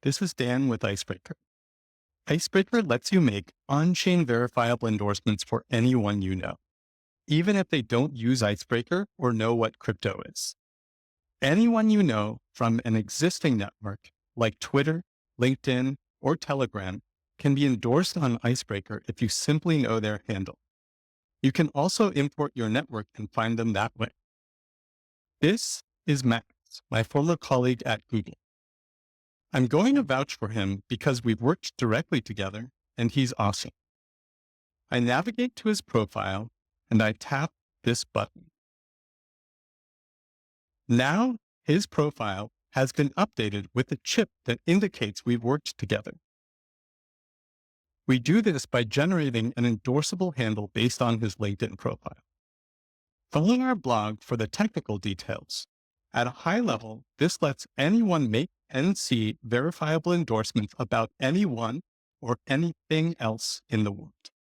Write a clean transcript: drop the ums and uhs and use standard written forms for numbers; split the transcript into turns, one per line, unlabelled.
This is Dan with Icebreaker. Icebreaker lets you make on-chain verifiable endorsements for anyone you know, even if they don't use Icebreaker or know what crypto is. Anyone you know from an existing network like Twitter, LinkedIn, or Telegram can be endorsed on Icebreaker if you simply know their handle. You can also import your network and find them that way. This is Max, my former colleague at Google. I'm going to vouch for him because we've worked directly together and he's awesome. I navigate to his profile and I tap this button. Now his profile has been updated with a chip that indicates we've worked together. We do this by generating an endorsable handle based on his LinkedIn profile. Follow our blog for the technical details. At a high level, this lets anyone make and see verifiable endorsements about anyone or anything else in the world.